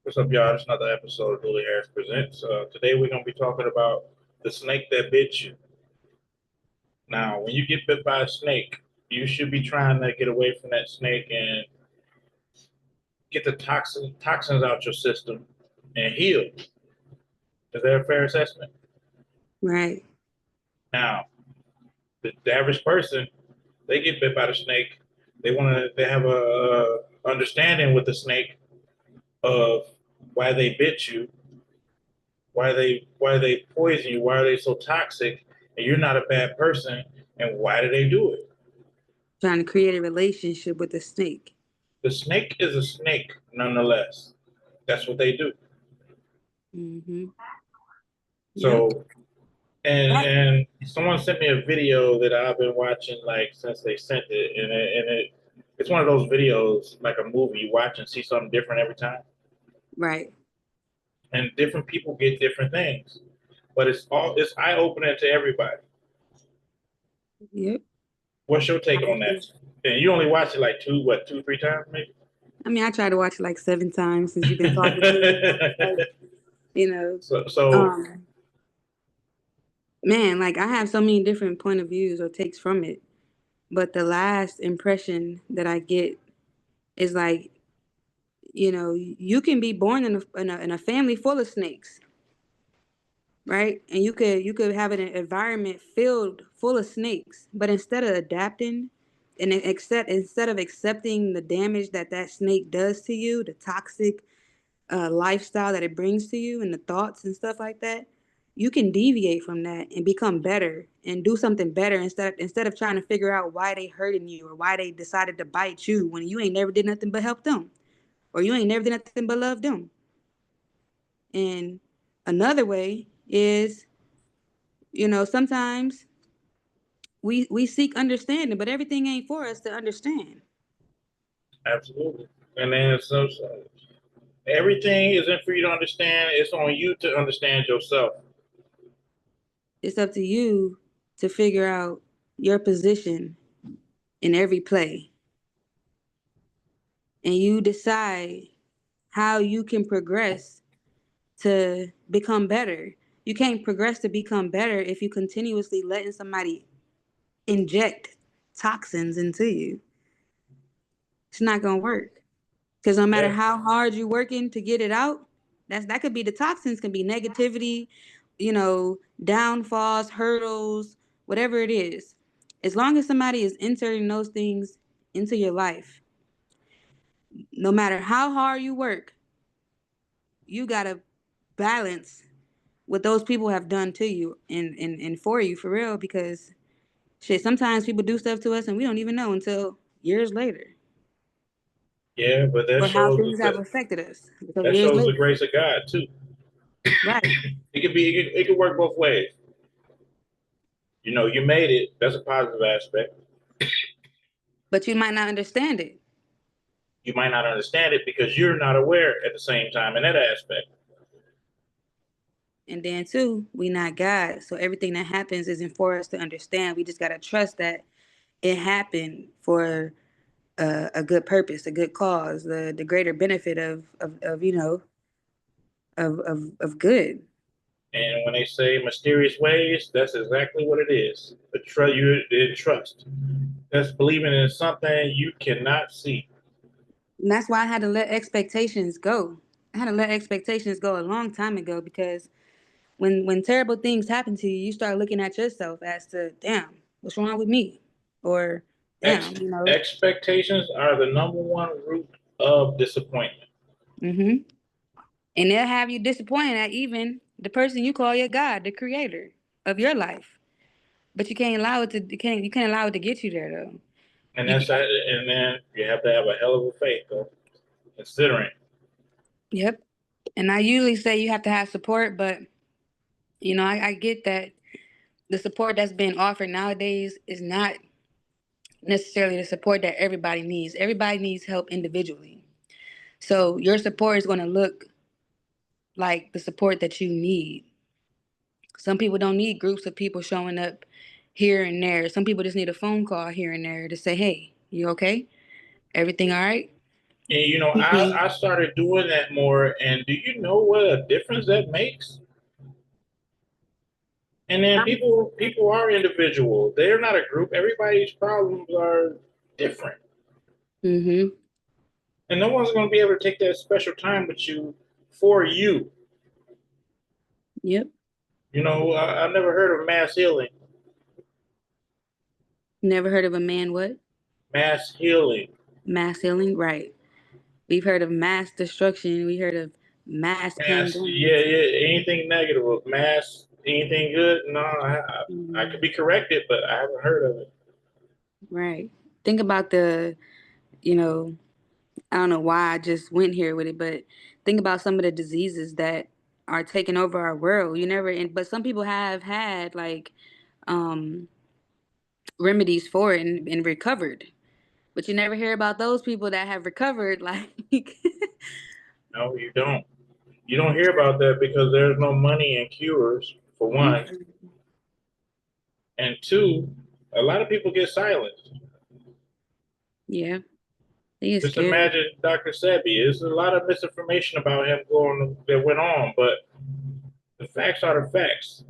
What's up, y'all? It's another episode of Billy Harris Presents. Today we're going to be talking about the snake that bit you. Now, when you get bit by a snake, you should be trying to get away from that snake and get the toxins out your system and heal. Is that a fair assessment? Right. Now, the average person, they get bit by the snake. They have a understanding with the snake of why they bit you, why they poison you, why are they so toxic, and you're not a bad person, and why do they do it? Trying to create a relationship with the snake. The snake is a snake, nonetheless. That's what they do. Mm-hmm. Yep. So, and someone sent me a video that I've been watching like since they sent it, it's one of those videos like a movie you watch and see something different every time, Right. and different people get different things, but it's eye opening to everybody. Yep. What's your take on that? And you only watch it like two, 3 times, maybe? I mean, I try to watch it like 7 times since you've been talking to me. Like, you know, so um, man, like I have so many different point of views or takes from it. But the last impression that I get is like, you can be born in a family full of snakes, right? And you could have an environment filled full of snakes, but instead of adapting and instead of accepting the damage that snake does to you, the toxic lifestyle that it brings to you and the thoughts and stuff like that, you can deviate from that and become better and do something better instead of trying to figure out why they hurting you or why they decided to bite you when you ain't never did nothing but help them or you ain't never did nothing but love them. And another way is, sometimes we seek understanding, but everything ain't for us to understand. absolutely. And then so everything isn't for you to understand. It's on you to understand yourself. It's up to you to figure out your position in every play, and you decide how you can progress to become better. You can't progress to become better if you continuously letting somebody inject toxins into you. It's not gonna work. Because no matter Yeah. how hard you're working to get it out, that could be the toxins, can be negativity, downfalls, hurdles, whatever it is. As long as somebody is inserting those things into your life, no matter how hard you work, you gotta balance what those people have done to you and for you, for real, because shit, sometimes people do stuff to us and we don't even know until years later. Yeah, but Or how things have affected us because that years shows the later. grace of God too. Right. It could work both ways. You made it. That's a positive aspect. But you might not understand it. You might not understand it because you're not aware at the same time in that aspect. And then too, we not God. So everything that happens isn't for us to understand. We just gotta trust that it happened for a good purpose, a good cause, the greater benefit of good. And when they say mysterious ways, that's exactly what it is. The you in trust. That's believing in something you cannot see. And that's why I had to let expectations go. I had to let expectations go a long time ago because when terrible things happen to you, you start looking at yourself as to, damn, what's wrong with me? Or damn, Expectations are the number one root of disappointment. Mm-hmm. And they'll have you disappointed at even the person you call your God, the creator of your life. But you can't allow it to get you there though. And You that's and then you have to have a hell of a faith, though, considering. Yep. And I usually say you have to have support, but I get that the support that's being offered nowadays is not necessarily the support that everybody needs. Everybody needs help individually. So your support is going to look like the support that you need. Some people don't need groups of people showing up here and there. Some people just need a phone call here and there to say, hey, you okay? Everything all right? And you know, Mhm. I started doing that more. And do you know what a difference that makes? And then people are individual. They're not a group. Everybody's problems are different. Mhm. And no one's going to be able to take that special time with you for you. Yep. You know, I never heard of mass healing. Never heard of a man what? Mass healing. Mass healing, right? We've heard of mass destruction. We heard of mass Mass, yeah, pandemics. yeah. Anything negative of mass, anything good? No, I could Mhm. be corrected, but I haven't heard of it. Right. Think about the, you know, I don't know why I just went here with it, but think about some of the diseases that are taking over our world. You never, but some people have had like um remedies for it and recovered. But you never hear about those people that have recovered. Like, No, you don't. You don't hear about that because there's no money in cures, for one. mm-mm. And two, a lot of people get silenced. Yeah, they get Just scared. imagine Dr. Sebi. There's a lot of misinformation about him going that went on, but the facts are the facts.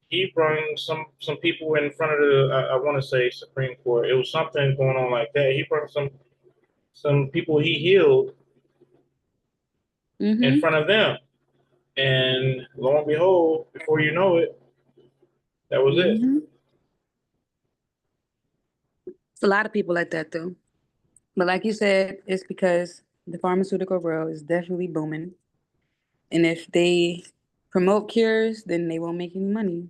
He brought some people in front of the I want to say Supreme Court. It was something going on like that. He brought some people he healed in Mm-hmm. front of them, and lo and behold, before you know it, that was it. Mm-hmm. It's a lot of people like that though. But like you said, it's because the pharmaceutical world is definitely booming. And if they promote cures, then they won't make any money.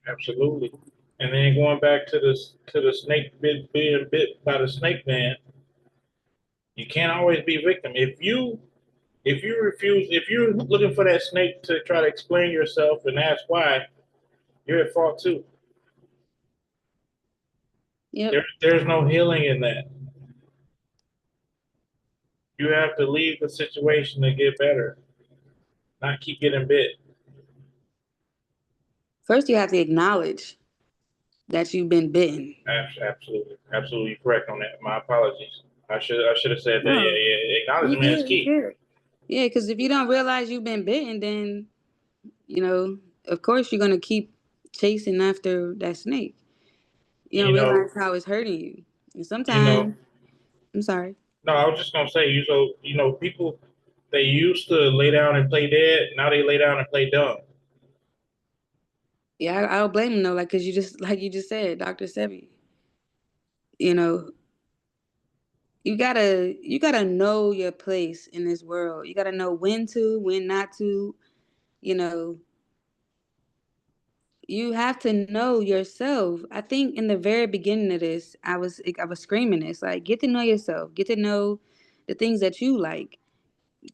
Absolutely. And then going back to the snake being bit by the snake man, you can't always be victim. If you refuse, if you're looking for that snake to try to explain yourself and ask why, you're at fault too. Yep. There's no healing in that. You have to leave the situation to get better, not keep getting bit. First, you have to acknowledge that you've been bitten. Absolutely, absolutely correct on that. My apologies. I should have said that. Yeah, No, yeah. you Acknowledgement is good. You key. good. Yeah, because if you don't realize you've been bitten, then you know, of course, you're gonna keep chasing after that snake. You don't You know, realize how it's hurting you. And you know. sometimes, I'm sorry. No, I was just gonna say, you know, people they used to lay down and play dead. Now they lay down and play dumb. Yeah, I don't blame him though. Like, cause you just like you just said, Dr. Sebi. You know, you gotta know your place in this world. You gotta know when to, when not to. You know, you have to know yourself. I think in the very beginning of this, I was screaming this like, get to know yourself, get to know the things that you like,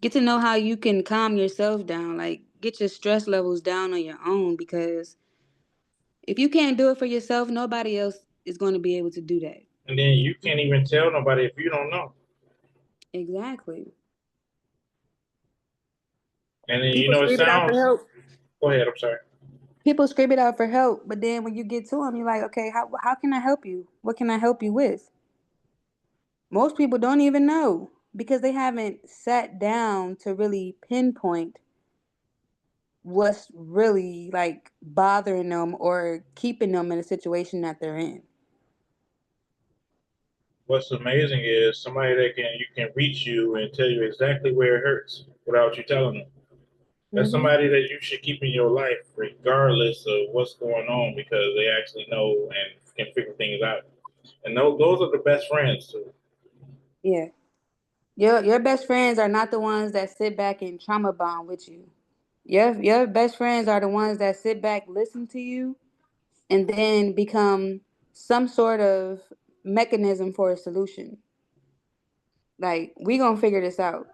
get to know how you can calm yourself down, like get your stress levels down on your own. Because if you can't do it for yourself, nobody else is going to be able to do that. And then you can't even tell nobody if you don't know. Exactly. And then you People know it scream it out for sounds. help. Go ahead. I'm sorry. People scream it out for help, but then when you get to them, you're like, okay, how can I help you? What can I help you with? Most people don't even know because they haven't sat down to really pinpoint what's really like bothering them or keeping them in a situation that they're in. What's amazing is somebody that can you can reach you and tell you exactly where it hurts without you telling them. That's Hmm. somebody that you should keep in your life regardless of what's going on because they actually know and can figure things out. And those are the best friends too. Yeah. Your best friends are not the ones that sit back and trauma bond with you. Your best friends are the ones that sit back, listen to you, and then become some sort of mechanism for a solution. Like, we gonna figure this out.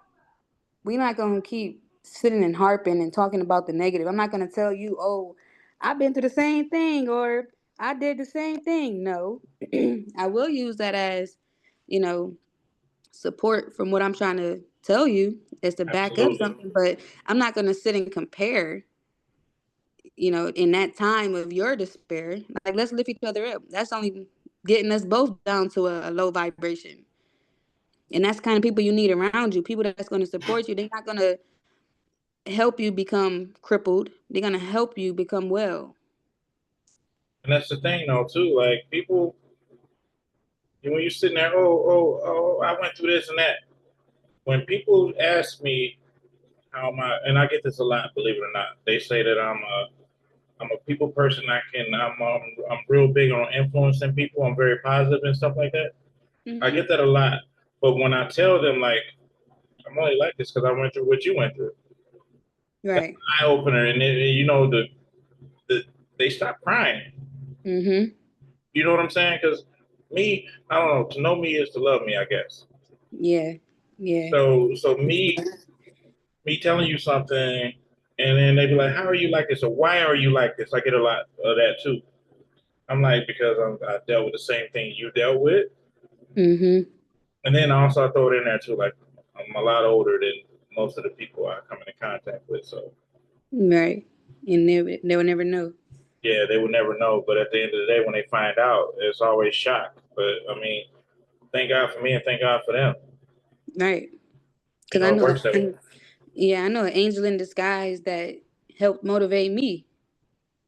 We not gonna keep sitting and harping and talking about the negative. I'm not gonna tell you, oh, I've been through the same thing or I did the same thing. No. I will use that as, you know, support from what I'm trying to tell you is to back up Absolutely. something, but I'm not gonna sit and compare, in that time of your despair. Like, let's lift each other up. That's only getting us both down to a low vibration. And that's the kind of people you need around you, people that's going to support you. They're not going to help you become crippled. They're going to help you become well. And that's the thing, though, too. Like people, when you're sitting there, I went through this and that. When people ask me how am I, and I get this a lot, believe it or not, they say that I'm a people person. I'm real big on influencing people. I'm very positive and stuff like that. I Mm-hmm. get that a lot. But when I tell them like I'm only like this because I went through what you went through, that's Right. an eye opener, and you know the they stop crying. Mm-hmm. You know what I'm saying? Because me, I don't know. To know me is to love me, I guess. Yeah. Yeah. So me telling you something, and then they be like, "How are you like this?" or "Why are you like this?" I get a lot of that too. I'm like, because I dealt with the same thing you dealt with, Mm-hmm. and then also I throw it in there too. Like I'm a lot older than most of the people I come into contact with, so Right. And they'll never know. yeah, they would never know. But at the end of the day, when they find out, it's always shock. But I mean, thank God for me and thank God for them. Right. You Because I know, it know, works that way. yeah, I know an angel in disguise that helped motivate me,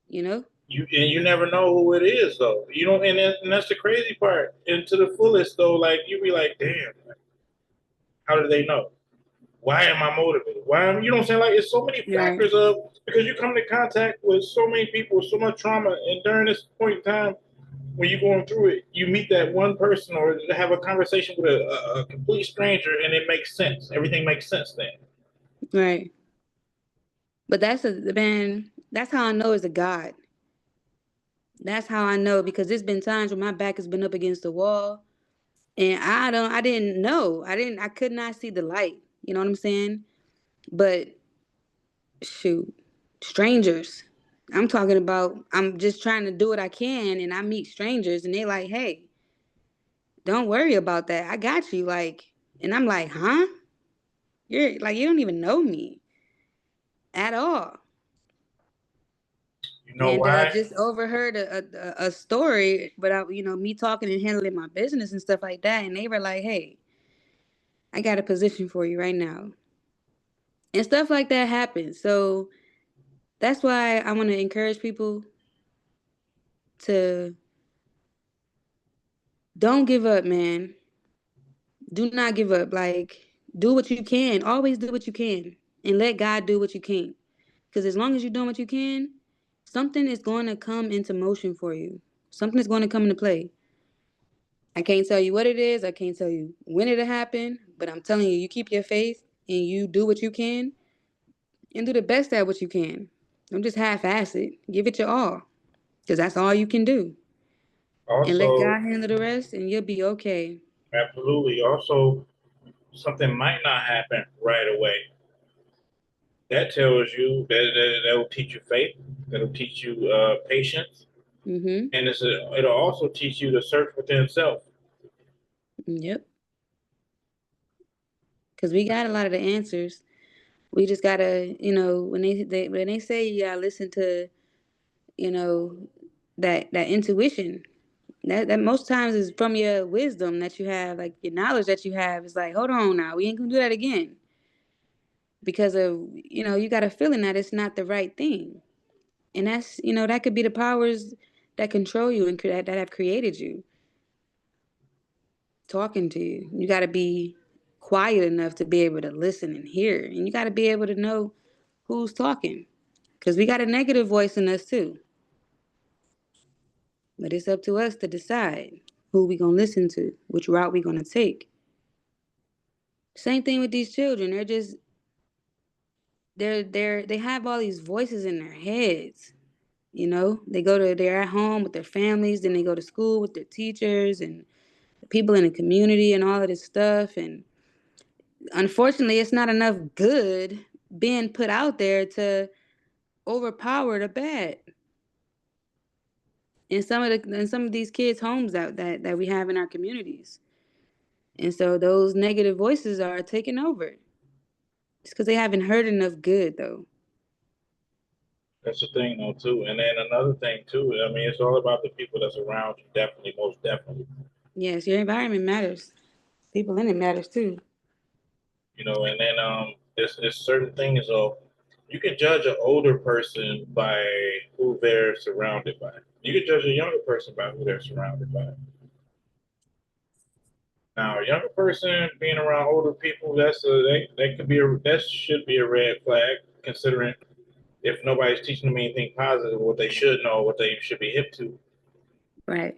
you know? You never know who it is though. You know, and that's the crazy part. And to the fullest though, like you be like, damn, how did they know? Why am I motivated? Why am you know what I'm saying? Like it's so many Right. factors of because you come into contact with so many people with so much trauma, and during this point in time when you're going through it, you meet that one person or have a conversation with a complete stranger, and it makes sense. Everything makes sense then. Right. But that's how I know it's a God. That's how I know because there's been times when my back has been up against the wall and I didn't know. I could not see the light. You know what I'm saying? But shoot, strangers. I'm talking about I'm just trying to do what I can and I meet strangers and they like, "Hey, don't worry about that. I got you." Like, and I'm like, "Huh? You're like you don't even know me at all." You know And why? just overheard a story, but me talking and handling my business and stuff like that, and they were like, "Hey, I got a position for you right now," and stuff like that happens. So that's why I want to encourage people to don't give up, man. Do not give up. Like, do what you can. Always do what you can, and let God do what you can. Because as long as you're doing what you can, something is going to come into motion for you. Something is going to come into play. I can't tell you what it is. I can't tell you when it'll happen, but I'm telling you, you keep your faith and you do what you can and do the best at what you can. Don't just half-ass it. Give it your all, because that's all you can do. And let Also, God handle the rest, and you'll be okay. absolutely. Also, something might not happen right away. That tells you that will teach you faith. That'll teach you patience, Mm-hmm. and it'll also teach you to search within self. Yep. Because we got a lot of the answers. We just gotta, when they say you gotta listen to, you know, that intuition. That most times is from your wisdom that you have, like your knowledge that you have. It's like, hold on now, we ain't gonna do that again because of you got a feeling that it's not the right thing, and that's that could be the powers that control you and that have created you talking to you. You got to be quiet enough to be able to listen and hear, and you got to be able to know who's talking because we got a negative voice in us too. But it's up to us to decide who we gonna listen to, which route we gonna take. Same thing with these children. They have all these voices in their heads. They're at home with their families, then they go to school with their teachers and the people in the community and all of this stuff. And unfortunately, it's not enough good being put out there to overpower the bad in some of these kids' homes that we have in our communities. And so those negative voices are taking over. It's because they haven't heard enough good, though. That's the thing, though, too. And then another thing, too. I mean, it's all about the people that's around you. Definitely, most definitely. Yes, your environment matters. People in it matters too. You know, and then there's certain things of you can judge an older person by who they're surrounded by. You can judge a younger person by who they're surrounded by. Now, a younger person being around older people, that could be that should be a red flag, considering if nobody's teaching them anything positive, what they should know, what they should be hip to. Right.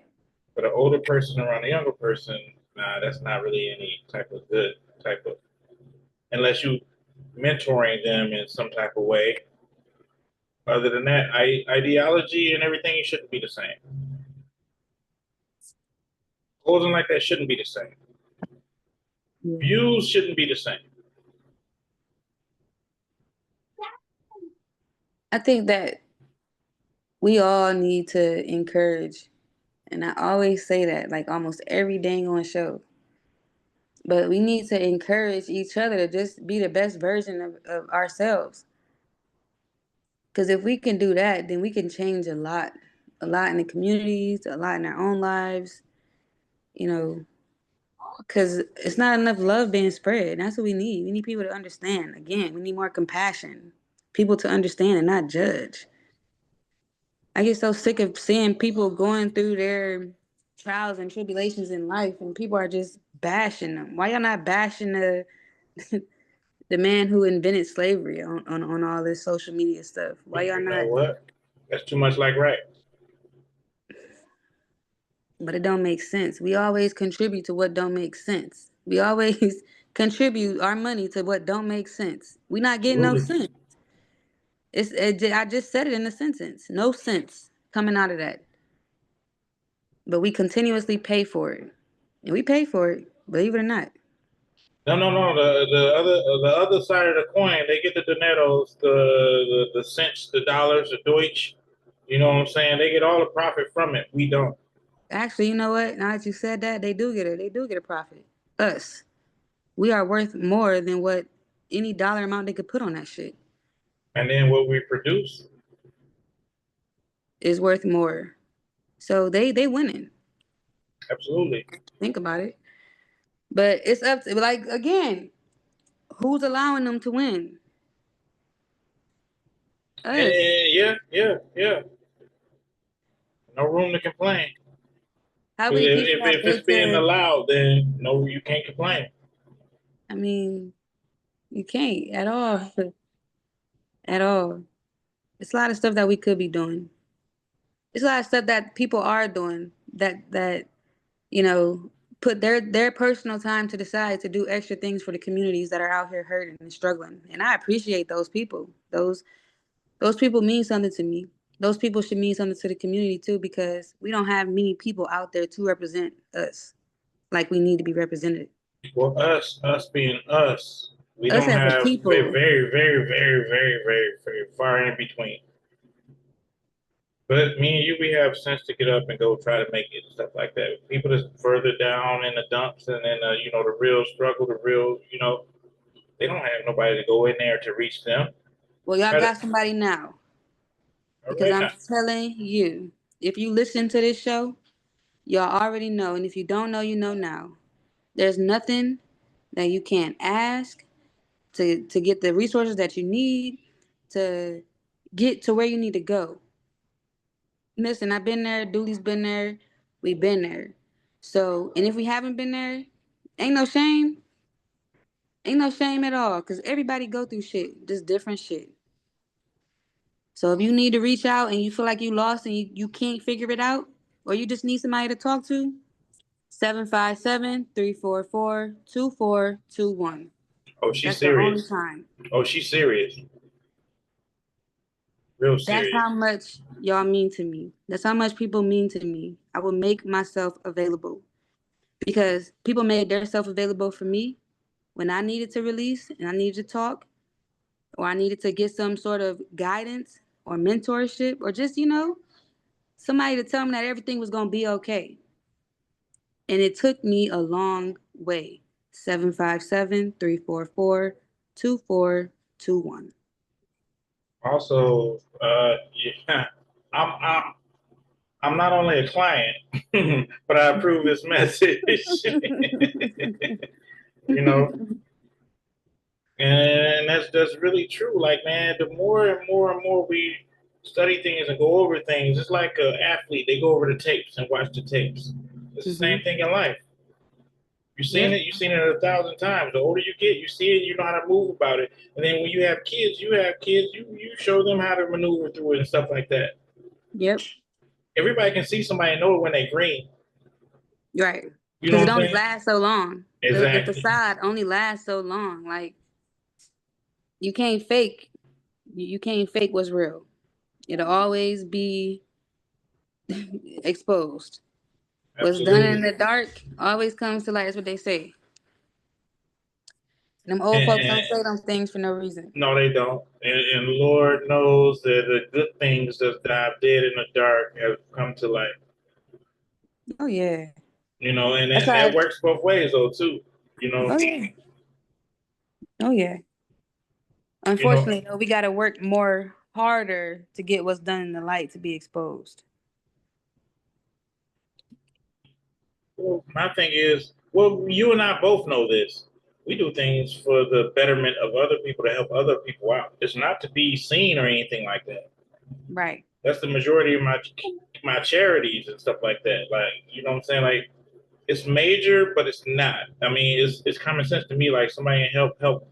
But an older person around a younger person, nah, that's not really any type of good type of, unless you mentoring them in some type of way. Other than that, ideology and everything shouldn't be the same. Clothing like that shouldn't be the same. Yeah. Views shouldn't be the same. I think that we all need to encourage, and I always say that like almost every dang on show. But we need to encourage each other to just be the best version of ourselves. Because if we can do that, then we can change a lot in the communities, a lot in our own lives, you know, because it's not enough love being spread. And that's what we need. We need people to understand. Again, we need more compassion, people to understand and not judge. I get so sick of seeing people going through their trials and tribulations in life, and people are just bashing them. Why y'all not bashing the man who invented slavery on all this social media stuff? Why y'all You know not? what? That's too much like right. But it don't make sense. We always contribute to what don't make sense. We always contribute our money to what don't make sense. We not getting no Absolutely. sense. I just said it in a sentence. No sense coming out of that. But we continuously pay for it. And we pay for it, believe it or not. No, no, no. The other side of the coin, they get the dineros, the cents, the dollars, the Deutsch. You know what I'm saying? They get all the profit from it. We don't. Actually, you know what? Now that you said that, they do get a profit. Us. We are worth more than what any dollar amount they could put on that shit And then what we produce, is worth more. So they winning. absolutely. Think about it. But it's up to like again, who's allowing them to win? Us. And yeah, yeah, yeah. No room to complain. How Because many people have if it's been being to allowed, then no, you can't complain. I mean, you can't at all. At all. It's a lot of stuff that we could be doing. It's a lot of stuff that people are doing that you know put their personal time to decide to do extra things for the communities that are out here hurting and struggling. And I appreciate those people. Those people mean something to me. Those people should mean something to the community too, because we don't have many people out there to represent us like we need to be represented. Well, us being us, we Us don't as a have very, people. very, very, very, very, very, very far in between. But me and you, we have sense to get up and go try to make it and stuff like that. People that's further down in the dumps and then you know the real struggle, the real they don't have nobody to go in there to reach them. Well, y'all Try to, got somebody now all because right I'm now. telling you, if you listen to this show, y'all already know. And if you don't know, you know now. There's nothing that you can't ask to get the resources that you need to get to where you need to go. Listen, I've been there. Dooley's been there. We've been there. So, and if we haven't been there, ain't no shame. Ain't no shame at all. Cause everybody go through shit, just different shit. So if you need to reach out and you feel like you lost and you can't figure it out, or you just need somebody to talk to, 757-344-2421. Oh, she's That's the only serious. time. Oh, she's serious. Real That's how serious. much y'all mean to me. That's how much people mean to me. I will make myself available because people made their self available for me when I needed to release and I needed to talk or I needed to get some sort of guidance or mentorship or just, somebody to tell me that everything was going to be okay. And it took me a long way. 757-344-2421. Also, yeah, I'm I'm not only a client, but I approve this message. you know, and that's really true. Like, man, the more and more and more we study things and go over things, it's like an athlete. They go over the tapes and watch the tapes. It's the same thing in life. Yep. You've seen it 1,000 times. The older you get, you see it, you know how to move about it. And then when you have kids, you show them how to maneuver through it and stuff like that. Yep. Everybody can see somebody and know when they green. Right. You know Because what it I'm only saying? lasts so long. The Exactly. facade only lasts so long. Like you can't fake. You can't fake what's real. It'll always be exposed. What's done in Absolutely. the dark always comes to light. That's what they say. Them old folks And don't say them things for no reason. no, they don't. And Lord knows that the good things that I've did in the dark have come to light. Oh yeah. And That's that why. works both ways though too. You know, Oh yeah. Oh yeah. you know. Unfortunately, though, we got to work more harder to get what's done in the light to be exposed. Well, my thing is, well, you and I both know this. We do things for the betterment of other people to help other people out. It's not to be seen or anything like that. Right. That's the majority of my charities and stuff like that. Like, you know what I'm saying? Like, it's major, but it's not. I mean, it's common sense to me. Like, somebody can help.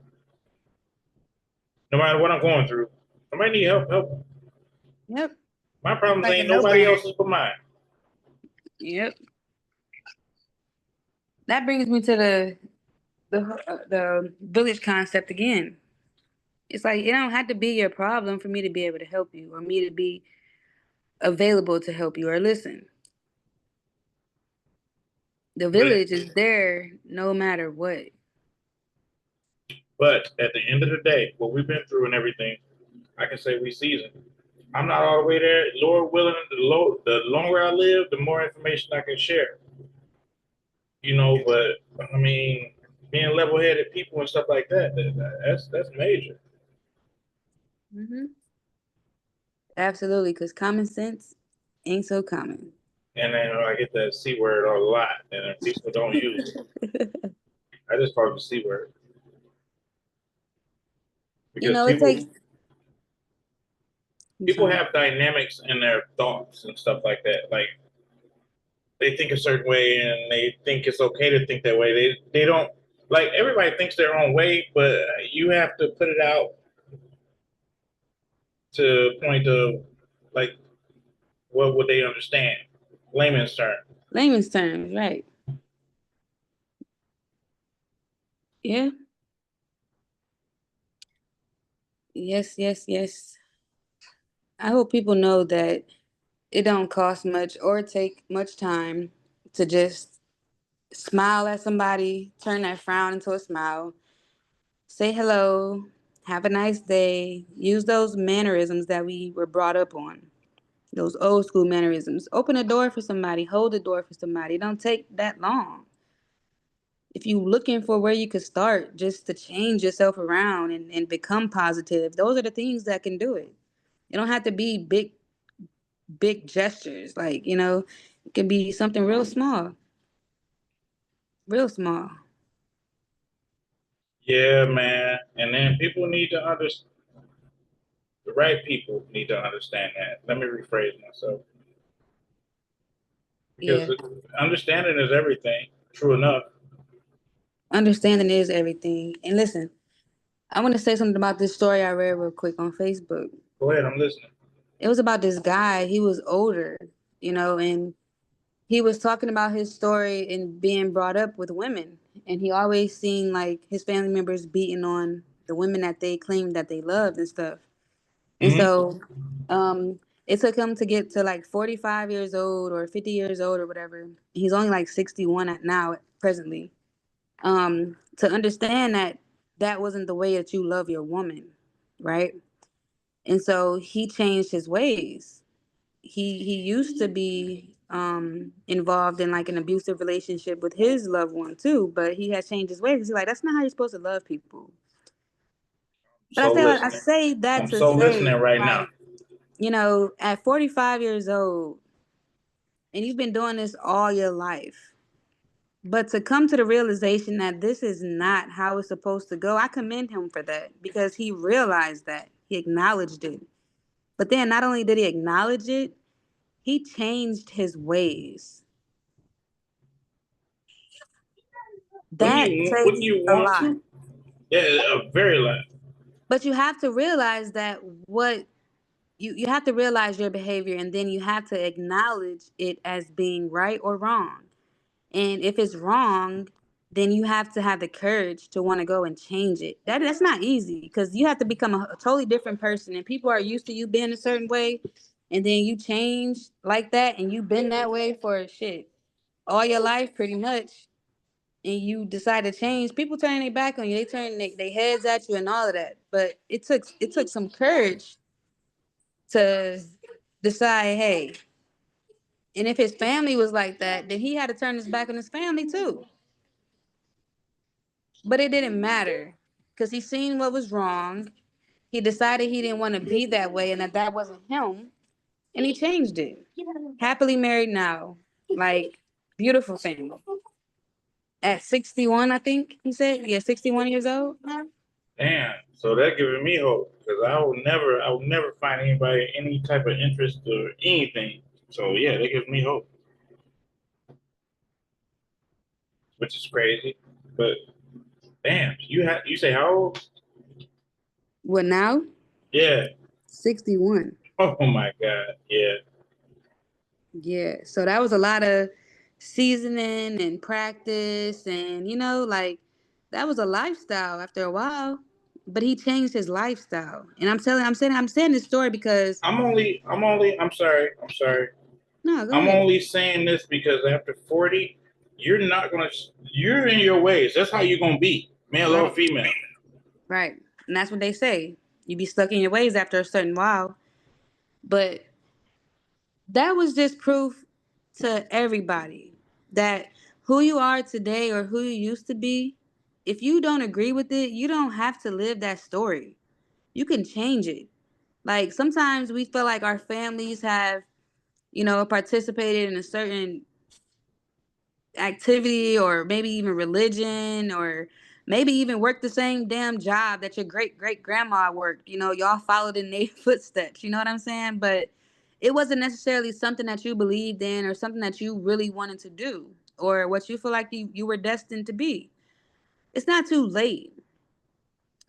No matter what I'm going through, somebody need help. Yep. My It's problems like a ain't no nobody brainer. else's but mine. Yep. That brings me to the village concept again. It's like it don't have to be your problem for me to be able to help you or me to be available to help you or listen. The But village is there no matter what. but at the end of the day, what we've been through and everything, I can say we seasoned. I'm not all the way there. Lord willing, the longer I live, the more information I can share. But I mean, being level-headed people and stuff like that's major. Hmm. Absolutely, because common sense ain't so common. And then I get that C word a lot, and people don't use it. I just call it the C word because It takes. I'm people sorry. have dynamics in their thoughts and stuff like that. Like they think a certain way, and they think it's okay to think that way. They don't like everybody thinks their own way, but you have to put it out to a point of like what would they understand? Layman's term. Layman's terms, right? Yeah. Yes. Yes. Yes. I hope people know that it don't cost much or take much time to just smile at somebody, turn that frown into a smile, say hello, have a nice day. Use those mannerisms that we were brought up on. Those old school mannerisms. Open a door for somebody, hold the door for somebody. It don't take that long. If you looking for where you could start just to change yourself around and become positive, those are the things that can do it. It don't have to be big gestures. Like, it can be something real small. Real small. Yeah, man. And then people need to understand. The right people need to understand that. Let me rephrase myself because Yeah. understanding is everything. True enough. Understanding is everything. And listen, I want to say something about this story I read real quick on Facebook. Go ahead, I'm listening. It was about this guy. He was older, and he was talking about his story and being brought up with women. And he always seen like his family members beating on the women that they claimed that they loved and stuff. And Hmm. so it took him to get to like 45 years old or 50 years old or whatever. He's only like 61 now presently. To understand that that wasn't the way that you love your woman, right? And so he changed his ways. He used to be involved in like an abusive relationship with his loved one too, but he has changed his ways. He's like, that's not how you're supposed to love people. But So I listening. say that I'm to so listening say, right now. like, at 45 years old, and you've been doing this all your life. But to come to the realization that this is not how it's supposed to go, I commend him for that because he realized that. He acknowledged it. But then not only did he acknowledge it, he changed his ways. That Wouldn't takes you a want lot. to? Yeah, a very lot. But you have to realize that what you have to realize your behavior, and then you have to acknowledge it as being right or wrong. And if it's wrong, then you have to have the courage to want to go and change it. That's not easy because you have to become a totally different person, and people are used to you being a certain way, and then you change like that, and you've been that way for shit all your life pretty much, and you decide to change. People turning their back on you, they turn their heads at you and all of that. But it took some courage to decide, hey. And if his family was like that, then he had to turn his back on his family too. But it didn't matter because he seen what was wrong. He decided he didn't want to be that way and that that wasn't him. And he changed it. Happily married now. Like, beautiful family. At 61, I think he said. Yeah, 61 years old. Damn. So that giving me hope because I will never find anybody any type of interest or anything. So yeah, that gives me hope, which is crazy. But damn, you say how old? What now? Yeah. 61. Oh my God. Yeah. Yeah. So that was a lot of seasoning and practice, and like that was a lifestyle after a while. But he changed his lifestyle. And I'm saying this story because I'm sorry. no, go I'm ahead. only saying this because after 40, you're in your ways. That's how you're gonna be, male or Right. female. Right. And that's what they say. You be stuck in your ways after a certain while. But that was just proof to everybody that who you are today or who you used to be, if you don't agree with it, you don't have to live that story. You can change it. Like sometimes we feel like our families have, participated in a certain activity or maybe even religion or maybe even work the same damn job that your great great grandma worked. Y'all followed in their footsteps. You know what I'm saying? But it wasn't necessarily something that you believed in or something that you really wanted to do or what you feel like you were destined to be. It's not too late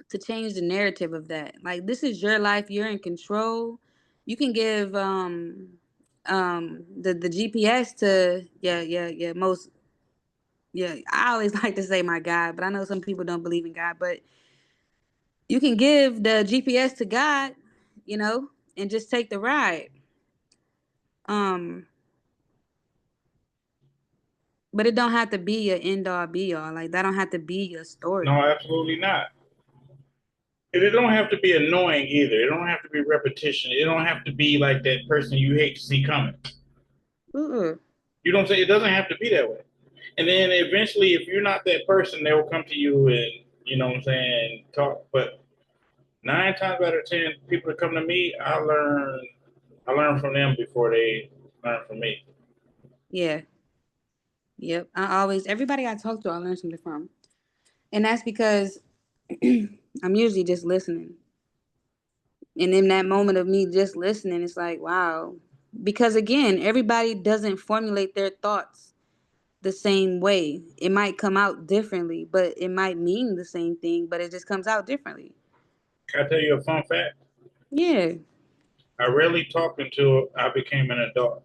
to change the narrative of that. Like this is your life, you're in control. You can give the GPS to most yeah, I always like to say my God, but I know some people don't believe in God. But you can give the GPS to God, and just take the ride. Um, but it don't have to be your end all be all. Like that don't have to be your story. No, absolutely not. And it don't have to be annoying either. It don't have to be repetition. It don't have to be like that person you hate to see coming. Uh-uh. You don't say it doesn't have to be that way. And then eventually, if you're not that person, they will come to you and what I'm saying, talk. But 9 times out of 10, people that come to me, I learn from them before they learn from me. Yeah. Yep. Everybody I talk to, I learn something from, and that's because I'm usually just listening. And in that moment of me just listening, it's like, wow. Because again, everybody doesn't formulate their thoughts the same way. It might come out differently, but it might mean the same thing, but it just comes out differently. Can I tell you a fun fact? Yeah, I rarely talked until I became an adult.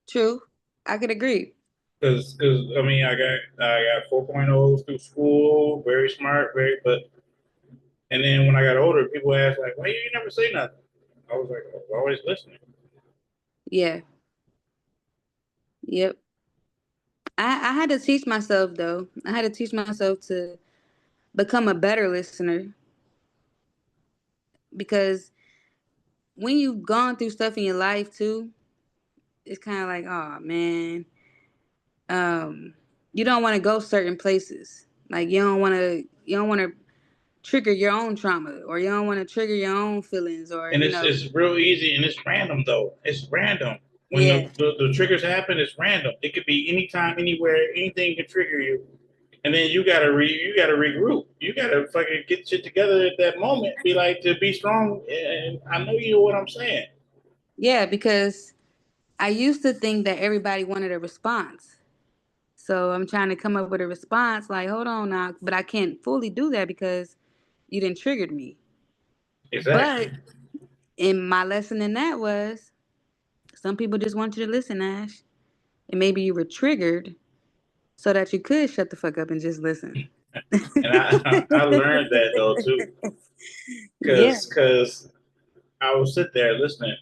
true. I could agree. Because I mean, I got 4.0 through school, very smart, and then when I got older, people asked like, "Why you never say nothing?" I was like, "I was always listening." Yeah. Yep. I had to teach myself though. I had to teach myself to become a better listener because when you've gone through stuff in your life too, it's kind of like, oh man, you don't want to go certain places. Like you don't want to trigger your own trauma, or you don't want to trigger your own feelings, or And it's real easy, and it's random though. It's random. When yeah, the triggers happen, it's random. It could be anytime, anywhere, anything can trigger you. And then you gotta regroup. You gotta fucking get shit together at that moment. Be like to be strong. And I know you know what I'm saying. yeah, because I used to think that everybody wanted a response. So I'm trying to come up with a response like, hold on now, but I can't fully do that because you didn't triggered me. But Exactly. in my lesson in that was some people just want you to listen, Ash. And maybe you were triggered so that you could shut the fuck up and just listen. And I learned that though too, Yeah. cause I would sit there listening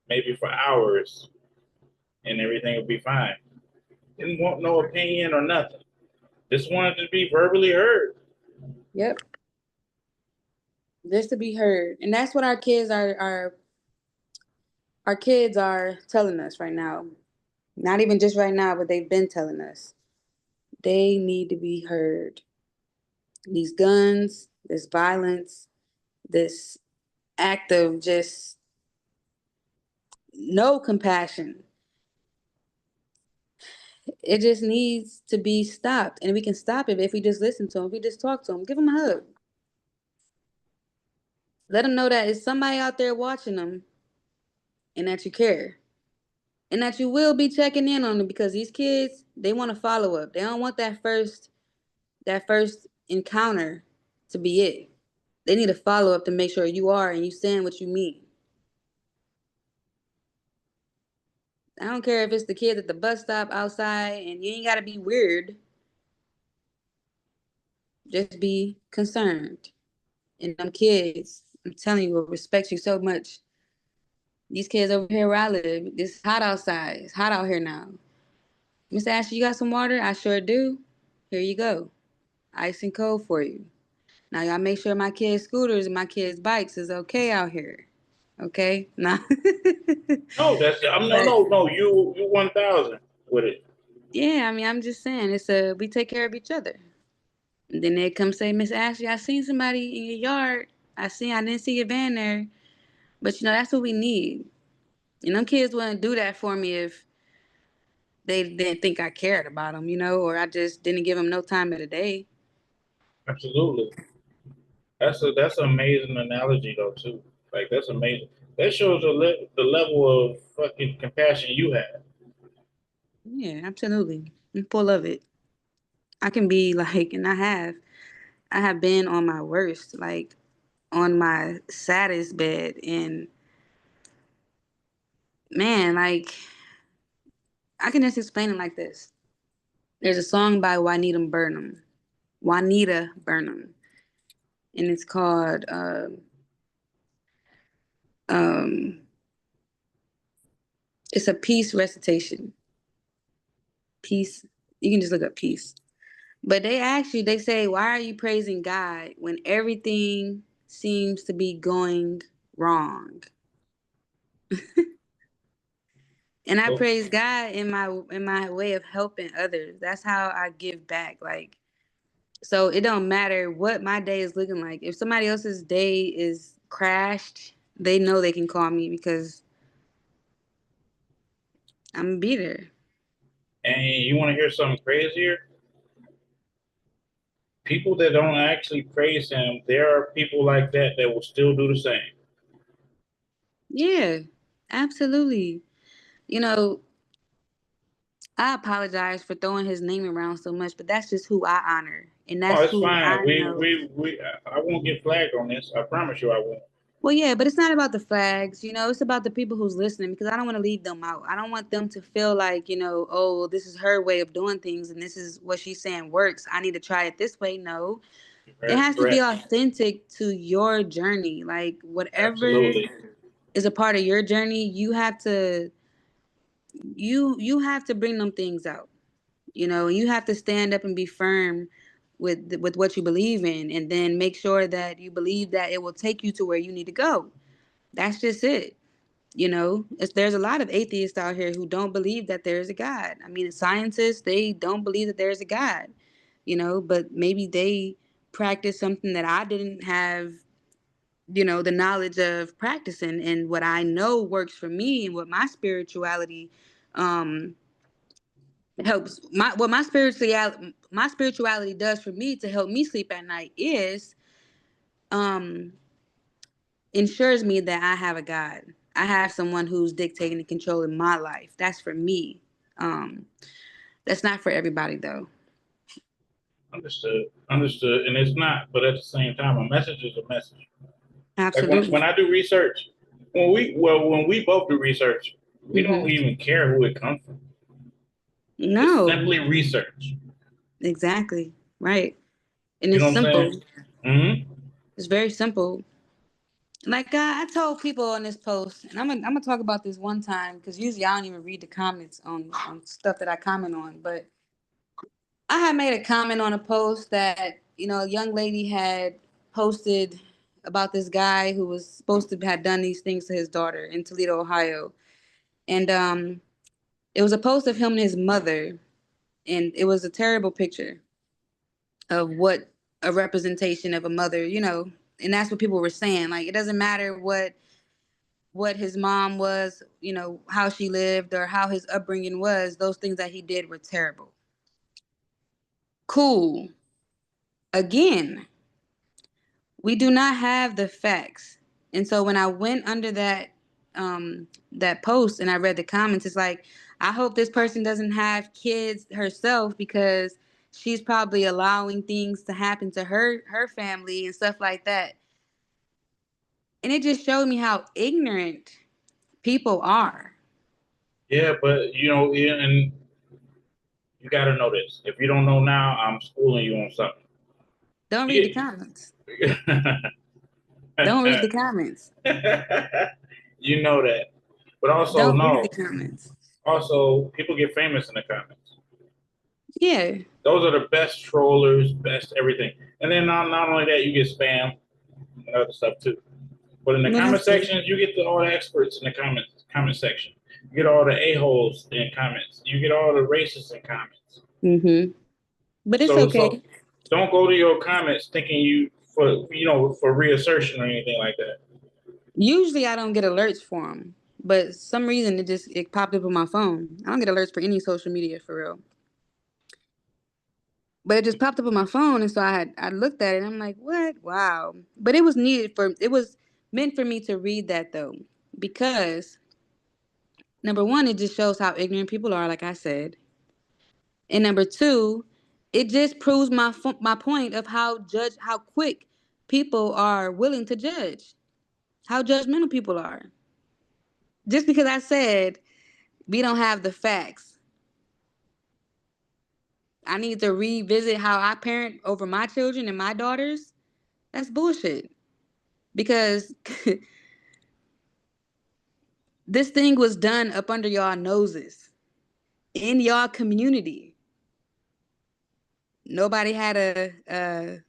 maybe for hours, and everything would be fine. Didn't want no opinion or nothing. Just wanted to be verbally heard. Yep. Just to be heard. And that's what our kids are telling us right now. Not even just right now, but they've been telling us. They need to be heard. These guns, this violence, this act of just no compassion. It just needs to be stopped. And we can stop it if we just listen to them, if we just talk to them, give them a hug. Let them know that it's somebody out there watching them and that you care. And that you will be checking in on them because these kids, they want to follow up. They don't want that first encounter to be it. They need a follow up to make sure you are and you saying what you mean. I don't care if it's the kid at the bus stop outside and you ain't gotta be weird. Just be concerned. And them kids, I'm telling you, will respect you so much. These kids over here where I live, it's hot outside. It's hot out here now. Miss Ashley, you got some water? I sure do. Here you go. Ice and cold for you. Now y'all make sure my kids' scooters and my kids' bikes is okay out here. Okay? Nah. No, that's I'm no But no no. You 1,000 with it. yeah, I mean, I'm just saying, we take care of each other. And then they come say, Miss Ashley, I seen somebody in your yard. I didn't see your van there. But that's what we need. And them kids wouldn't do that for me if they didn't think I cared about them, or I just didn't give them no time of the day. Absolutely. That's an amazing analogy though too. Like that's amazing. That shows the level of fucking compassion you have. Yeah, absolutely. I'm full of it. I can be like, and I have been on my worst, like on my saddest bed. And man, like, I can just explain it like this. There's a song by Juanita Burnham, and it's called um, it's a peace recitation. Peace. You can just look up peace. But they say, why are you praising God when everything seems to be going wrong? And I Well, praise God in my way of helping others. That's how I give back. Like, so it don't matter what my day is looking like. If somebody else's day is crashed, they know they can call me because I'm gonna be there. and you want to hear something crazier? People that don't actually praise him, there are people like that will still do the same. Yeah, absolutely. You know, I apologize for throwing his name around so much, but that's just who I honor, and Oh, that's it's who fine. I know. I won't get flagged on this. I promise you, I won't. Well, yeah, but it's not about the flags, it's about the people who's listening because I don't want to leave them out. I don't want them to feel like, oh, well, this is her way of doing things and this is what she's saying works. I need to try it this way. No, it Very has to be correct. authentic to your journey. Like whatever Absolutely. is a part of your journey, you have to bring them things out. You have to stand up and be firm with what you believe in and then make sure that you believe that it will take you to where you need to go. That's just it. There's a lot of atheists out here who don't believe that there is a God. I mean, scientists, they don't believe that there is a God, but maybe they practice something that I didn't have, the knowledge of practicing, and what I know works for me, and what my spirituality um helps my spirituality does for me to help me sleep at night is um ensures me that I have a God. I have someone who's dictating and controlling my life. That's for me. Um that's not for everybody though. Understood. Understood. And it's not, but at the same time, a message is a message. Like when Absolutely. I do research, when we both do research, we don't Mhm. even care who it comes from. It's No. simply research. Exactly. Right. And You know it's what I'm saying? simple. Hmm. It's very simple. Like I told people on this post, and I'm gonna talk about this one time because usually I don't even read the comments on stuff that I comment on. But I had made a comment on a post that a young lady had posted about this guy who was supposed to have done these things to his daughter in Toledo, Ohio, and it was a post of him and his mother, and it was a terrible picture of what a representation of a mother, and that's what people were saying. Like it doesn't matter what his mom was, how she lived or how his upbringing was, those things that he did were terrible. Cool. Again, we do not have the facts. And so when I went under that post and I read the comments, it's like, I hope this person doesn't have kids herself because she's probably allowing things to happen to her family and stuff like that. And it just showed me how ignorant people are. Yeah, but yeah, and you got to know this. If you don't know now, I'm schooling you on something. Don't read the You comments. get- Don't read the comments. you know that. But also, Don't read the no. comments. Also, people get famous in the comments. Yeah. Those are the best trollers, best everything. And then not only that, you get spam and other stuff too. But in the Well, comment that's true. section, you get all the experts in the comment section. You get all the a-holes in comments. You get all the racists in comments. Mm-hmm. But it's So okay. don't go to your comments thinking you for reassertion or anything like that. Usually I don't get alerts for them, but some reason it popped up on my phone. I don't get alerts for any social media for real, but it just popped up on my phone, and so I looked at it. And I'm like, what? Wow! But it was meant for me to read that though, because number one, it just shows how ignorant people are, like I said, and number two, it just proves my point of how quick people are willing to judge, how judgmental people are. Just because I said we don't have the facts, I need to revisit how I parent over my children and my daughters. That's bullshit. Because this thing was done up under y'all noses in y'all community. Nobody had a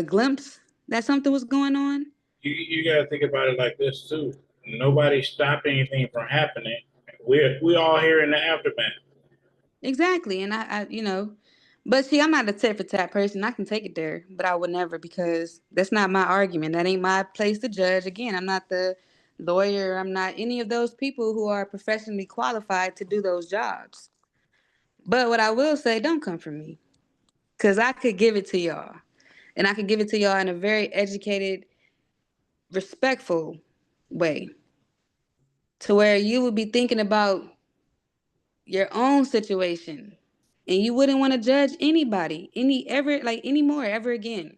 glimpse that something was going on. You got to think about it like this too. Nobody stopped anything from happening. We all here in the aftermath. Exactly. And but see, I'm not a tit for tat person. I can take it there, but I would never, because that's not my argument. That ain't my place to judge. Again, I'm not the lawyer. I'm not any of those people who are professionally qualified to do those jobs. But what I will say, don't come for me, because I could give it to y'all. And I could give it to y'all in a very educated, respectful way, to where you would be thinking about your own situation, and you wouldn't want to judge anybody anymore ever again.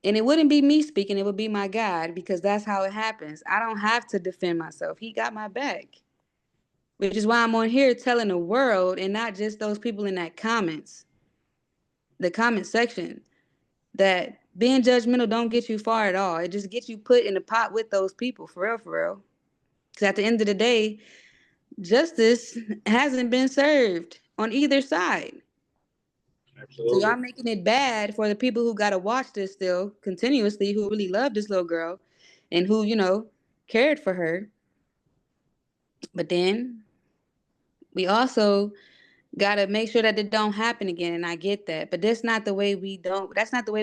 And it wouldn't be me speaking, it would be my God, because that's how it happens. I don't have to defend myself. He got my back. Which is why I'm on here telling the world, and not just those people in the comment section, that being judgmental don't get you far at all. It just gets you put in the pot with those people, for real, for real. Because at the end of the day, justice hasn't been served on either side. So Absolutely. y'all making it bad for the people who gotta watch this still continuously, who really love this little girl and who, cared for her. But then we also Gotta make sure that it don't happen again, and I get that. But that's not the way we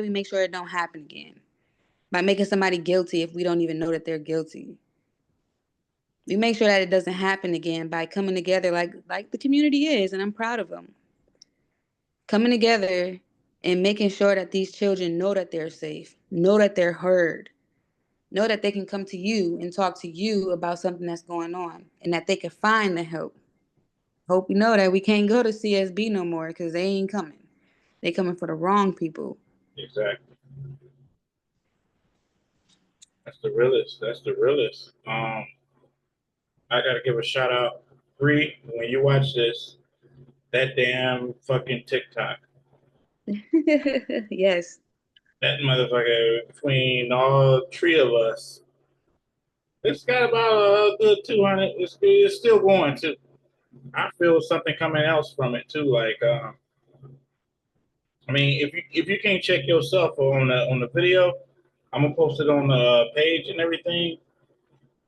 make sure it don't happen again. By making somebody guilty if we don't even know that they're guilty. We make sure that it doesn't happen again by coming together like the community is, and I'm proud of them. Coming together and making sure that these children know that they're safe, know that they're heard, know that they can come to you and talk to you about something that's going on, and that they can find the help. Hope you know that we can't go to CSB no more because they ain't coming. They coming for the wrong people. Exactly. That's the realest. That's the realest. I gotta give a shout out, Bree, when you watch this, that damn fucking TikTok. Yes. That motherfucker between all three of us. It's got about a good 200. It's still going too. I feel something coming else from it too. Like, I mean, if you can't check yourself on the video, I'm gonna post it on the page and everything.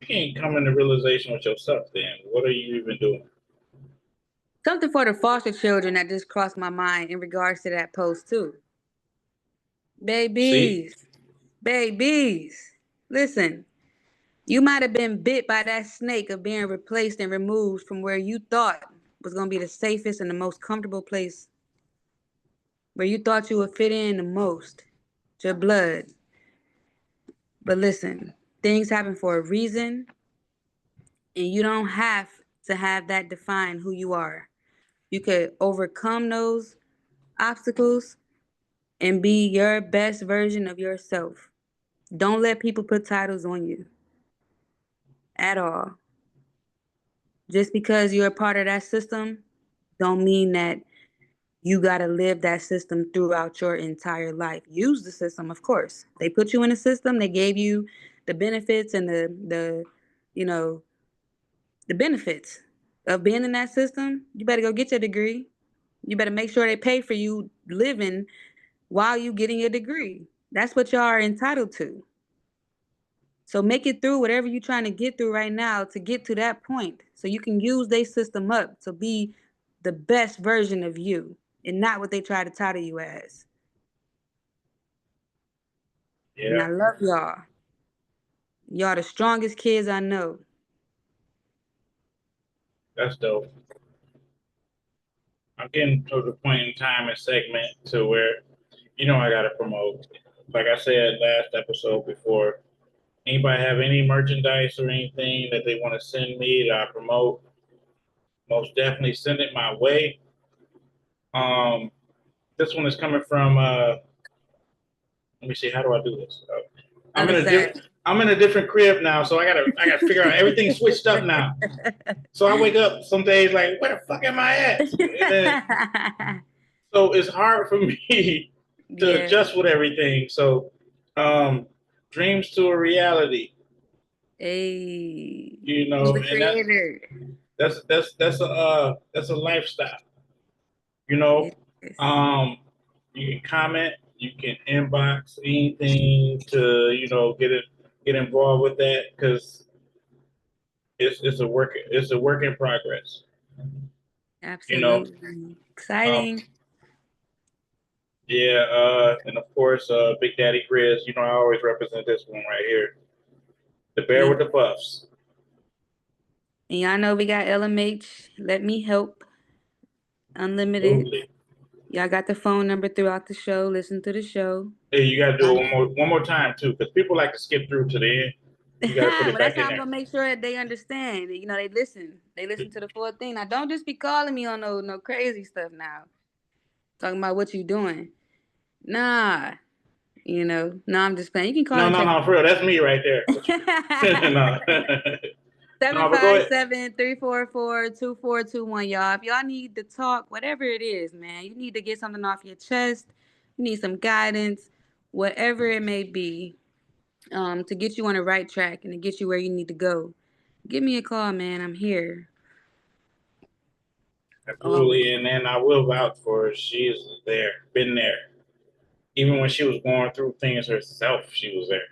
You can't come into realization with yourself. Then what are you even doing? Something for the foster children that just crossed my mind in regards to that post too. See, Babies, babies, listen. You might have been bit by that snake of being replaced and removed from where you thought was going to be the safest and the most comfortable place, where you thought you would fit in the most, your blood. But listen, things happen for a reason, and you don't have to have that define who you are. You could overcome those obstacles and be your best version of yourself. Don't let people put titles on you at all. Just because you're a part of that system don't mean that you got to live that system throughout your entire life. Use the system, of course. They put you in a system, they gave you the benefits and the you know, the benefits of being in that system. You better go get your degree. You better make sure they pay for you living while you getting your degree. That's what y'all are entitled to. So make it through whatever you're trying to get through right now to get to that point so you can use their system up to be the best version of you and not what they try to title you as. And yeah, I love y'all. Y'all the strongest kids I know. that's dope. I'm getting to the point in time and segment to where I gotta promote. Like I said last episode before, anybody have any merchandise or anything that they want to send me that I promote, most definitely send it my way. Um, this one is coming from let me see, how do I do this? I'm in Other a side. different I'm in a different crib now, so I gotta figure out everything switched up now. So I wake up some days like, where the fuck am I at? And then, so it's hard for me to Yeah. adjust with everything. So um, dreams to a reality, Hey. Who's the and creator? that's a lifestyle. You know, Yes. um, you can comment, you can inbox anything to get involved with that because it's a work in progress. You know, Absolutely. um, Exciting. yeah, and of course, Big Daddy Grizz. I always represent this one right here, the bear Yeah. with the buffs. And y'all know we got LMH. Let me help. Unlimited. Absolutely. Y'all got the phone number throughout the show. Listen to the show. Hey, you got to do it one more time too, because people like to skip through to the end. You got to put Well, it that's back how in I'm there. gonna make sure that they understand. You know, they listen. They listen to the full thing. Now, don't just be calling me on no crazy stuff. Now, talking about what you doing. Nah, No, I'm just playing. You can call No, and no, check. no, for real, that's me right there. No, Seven no, but go five ahead. seven 344 2421. Y'all. If y'all need to talk, whatever it is, man, you need to get something off your chest. You need some guidance, whatever it may be, to get you on the right track and to get you where you need to go. Give me a call, man. I'm here. Absolutely, and then I will vouch for her. She's there, been there. Even when she was going through things herself, she was there.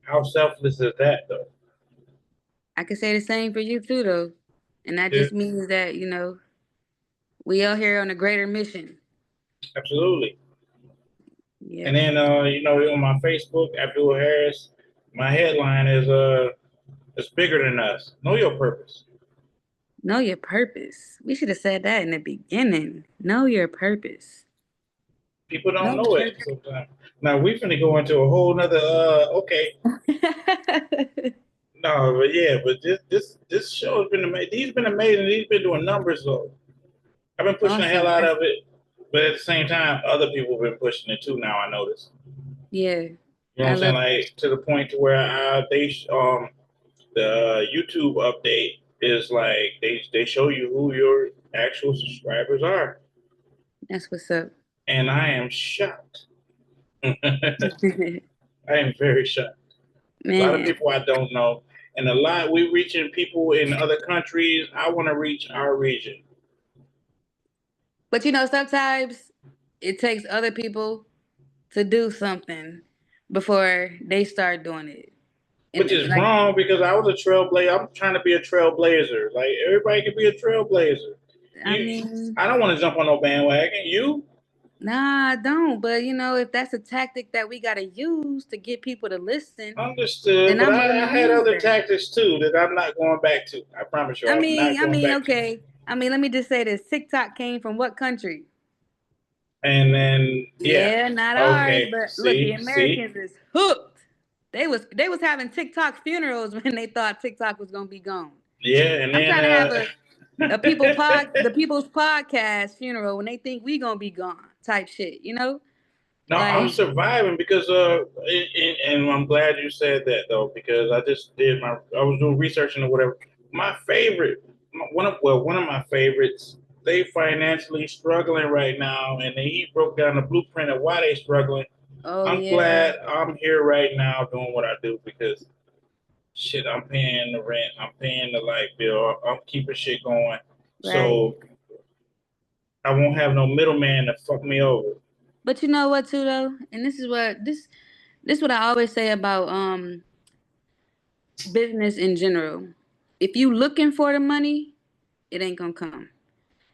How selfless is that, though? I can say the same for you too, though, and that Yeah, just means that We out here on a greater mission. Absolutely. Yeah. And then, on my Facebook, Abdul Harris, my headline is it's bigger than us. Know your purpose. Know your purpose. We should have said that in the beginning. Know your purpose. People don't Know know your it sometimes. Now we finna go into a whole nother. Okay, purpose. no, but yeah, but this show has been amazing. He's been amazing. He's been doing numbers though. I've been pushing the hell Awesome. out of it, but at the same time, other people have been pushing it too. Now I notice. Yeah. You know what I I'm saying? love Like to the point to where the YouTube update is like they show you who your actual subscribers are, that's what's up. and I am shocked. I am very shocked. A lot of Man. people I don't know, and a lot we reaching people in other countries. I want to reach our region, But sometimes it takes other people to do something before they start doing it. which And is like, wrong because I was a trailblazer. I'm trying to be a trailblazer. Like everybody can be a trailblazer. I You, mean, I don't want to jump on no bandwagon. You nah, I don't. But if that's a tactic that we gotta use to get people to listen, understood, then but I'm I, willing I to had use other that. tactics too that I'm not going back to. I promise you, I'm not going back to. Okay. Let me just say this. TikTok came from what country? And then yeah, Yeah, not ours, okay. but look, the See, Americans is hooked. They was having TikTok funerals when they thought TikTok was gonna be gone. yeah, and I'm then trying to have the people's podcast funeral when they think we gonna be gone type shit. no, I'm Like, surviving because and I'm glad you said that though because I was doing research and whatever. My favorite, one of my favorites. They financially struggling right now, and he broke down the blueprint of why they struggling. oh I'm yeah, glad I'm here right now doing what I do because shit, I'm paying the rent, I'm paying the light bill, I'm keeping shit going. right. So I won't have no middleman to fuck me over. But you know what too though, and this what I always say about business in general. If you looking for the money, it ain't gonna come.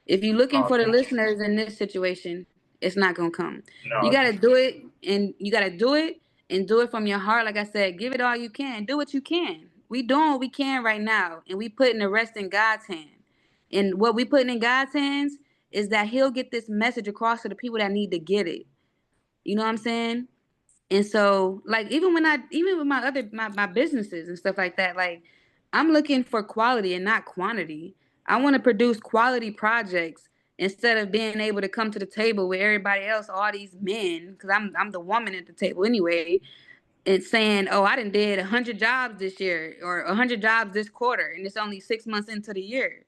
If you looking Oh, for the thank you. listeners in this situation, it's not gonna come. You No, gotta do it, and you gotta do it and do it from your heart. Like I said, give it all you can. Do what you can. We doing what we can right now, and we putting the rest in God's hand. And what we putting in God's hands is that He'll get this message across to the people that need to get it. You know what I'm saying? And so, like, even with my businesses and stuff like that, like, I'm looking for quality and not quantity. I want to produce quality projects instead of being able to come to the table with everybody else, all these men, because I'm the woman at the table anyway, and saying, "Oh, I done did 100 jobs this year or 100 jobs this quarter, and it's only 6 months into the year."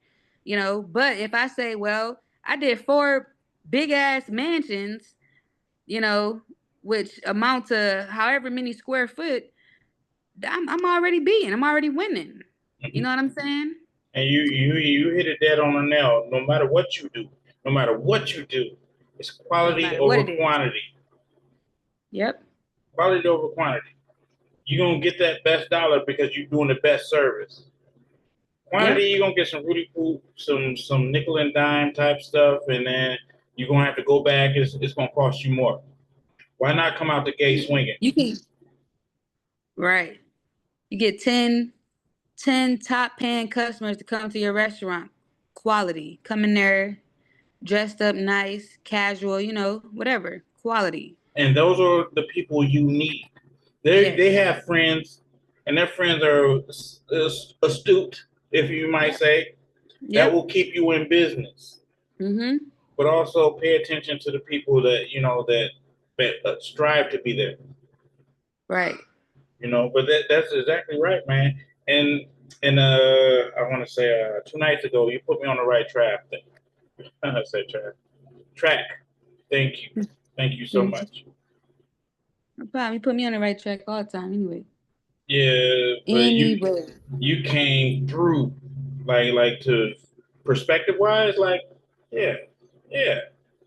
But if I say, "Well, I did 4 big ass mansions," you know, which amount to however many square foot, I'm already beating. I'm already winning. You mm-hmm. know what I'm saying? And you hit it dead on the nail. No matter what you do, no matter what you do, it's No quality matter what over it is. quantity. Yep. Quality over quantity. You're gonna get that best dollar because you're doing the best service. Quantity, Yep. you're gonna get some Rudy Poop, some nickel and dime type stuff, and then you're gonna have to go back. It's gonna cost you more. Why not come out the gate swinging? You can right. You get 10 top paying customers to come to your restaurant. Quality. Come in there dressed up nice, casual, whatever. Quality. And those are the people you need. They Yes. have friends, and their friends are astute, if you might Yep. say, that Yep. will keep you in business. Mm-hmm. But also pay attention to the people that that strive to be there. Right. But that's exactly right, man. And I want to say 2 nights ago, you put me on the right track. I said track. Thank you, thank you so Mm-hmm. much. No problem. You put me on the right track all the time anyway. Yeah, but Anyway. you came through like to perspective wise, like yeah, yeah,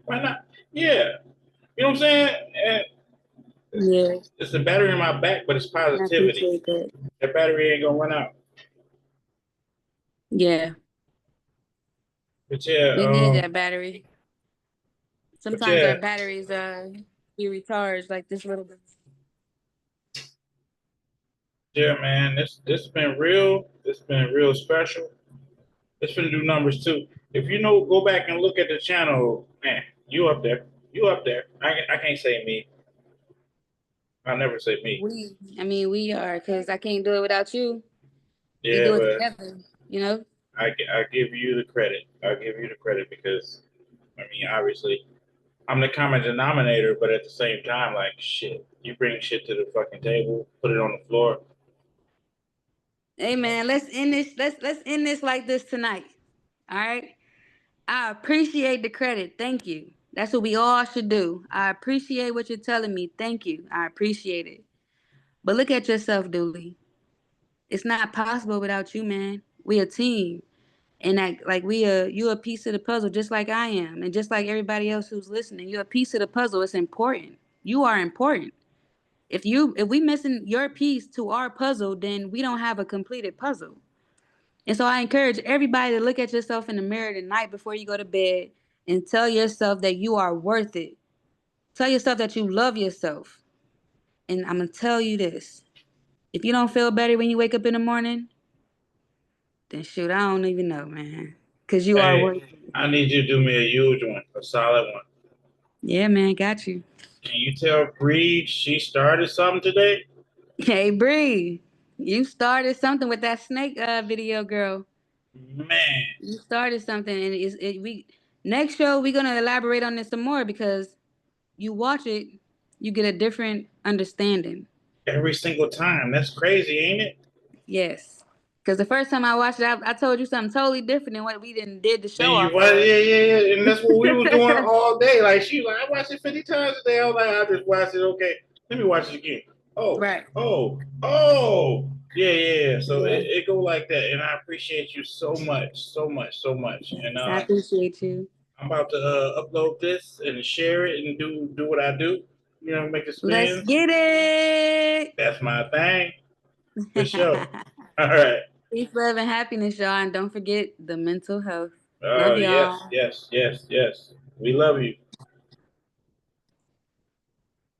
why not? Yeah, you know what I'm saying? And Yeah. it's the battery in my back, but it's I positivity. appreciate that. That battery ain't gonna run out. Yeah. But yeah, We need that battery. but Sometimes our yeah, batteries be recharged like this little bit. yeah, man. This been real. This been real special. It's been do numbers too. If you know, go back and look at the channel, man. You up there? You up there? I can't say me. I never say me. We are, because I can't do it without you. We Yeah, do it but together, you know? I give you the credit. I give you the credit because I mean, obviously, I'm the common denominator, but at the same time, like shit, you bring shit to the fucking table, put it on the floor. Hey man, let's end this. Let's end this like this tonight. All right. I appreciate the credit. Thank you. That's what we all should do. I appreciate what you're telling me. Thank you. I appreciate it. But look at yourself, Dooley. It's not possible without you, man. We a team. And that like you a piece of the puzzle just like I am. And just like everybody else who's listening. You're a piece of the puzzle. It's important. You are important. If we missing your piece to our puzzle, then we don't have a completed puzzle. And so I encourage everybody to look at yourself in the mirror tonight before you go to bed and tell yourself that you are worth it. Tell yourself that you love yourself. And I'm going to tell you this. If you don't feel better when you wake up in the morning, then shoot, I don't even know, man. Because you are Hey, worth it. I need you to do me a huge one, a solid one. Yeah, man, got you. Can you tell Bree she started something today? Hey, Bree, you started something with that snake video, girl. Man, You started something, and we next show we're gonna elaborate on this some more because you watch it, you get a different understanding. every single time. That's crazy, ain't it? Yes, because the first time I watched it, I told you something totally different than what we did the Then show you off watch, of. yeah. And that's what we was doing all day. Like she like, I watched it 50 times a day. I was like, I just watched it. Okay, let me watch it again. Oh, Right. oh. Yeah. So Yeah. it go like that. And I appreciate you so much, so much, so much. And Yes, I appreciate you. I'm about to upload this and share it and do what I do. You know, make the Let's spins. get it. That's my thing for sure. All right. Peace, love, and happiness, y'all. And don't forget the mental health. Love Yes, y'all. yes. We love you.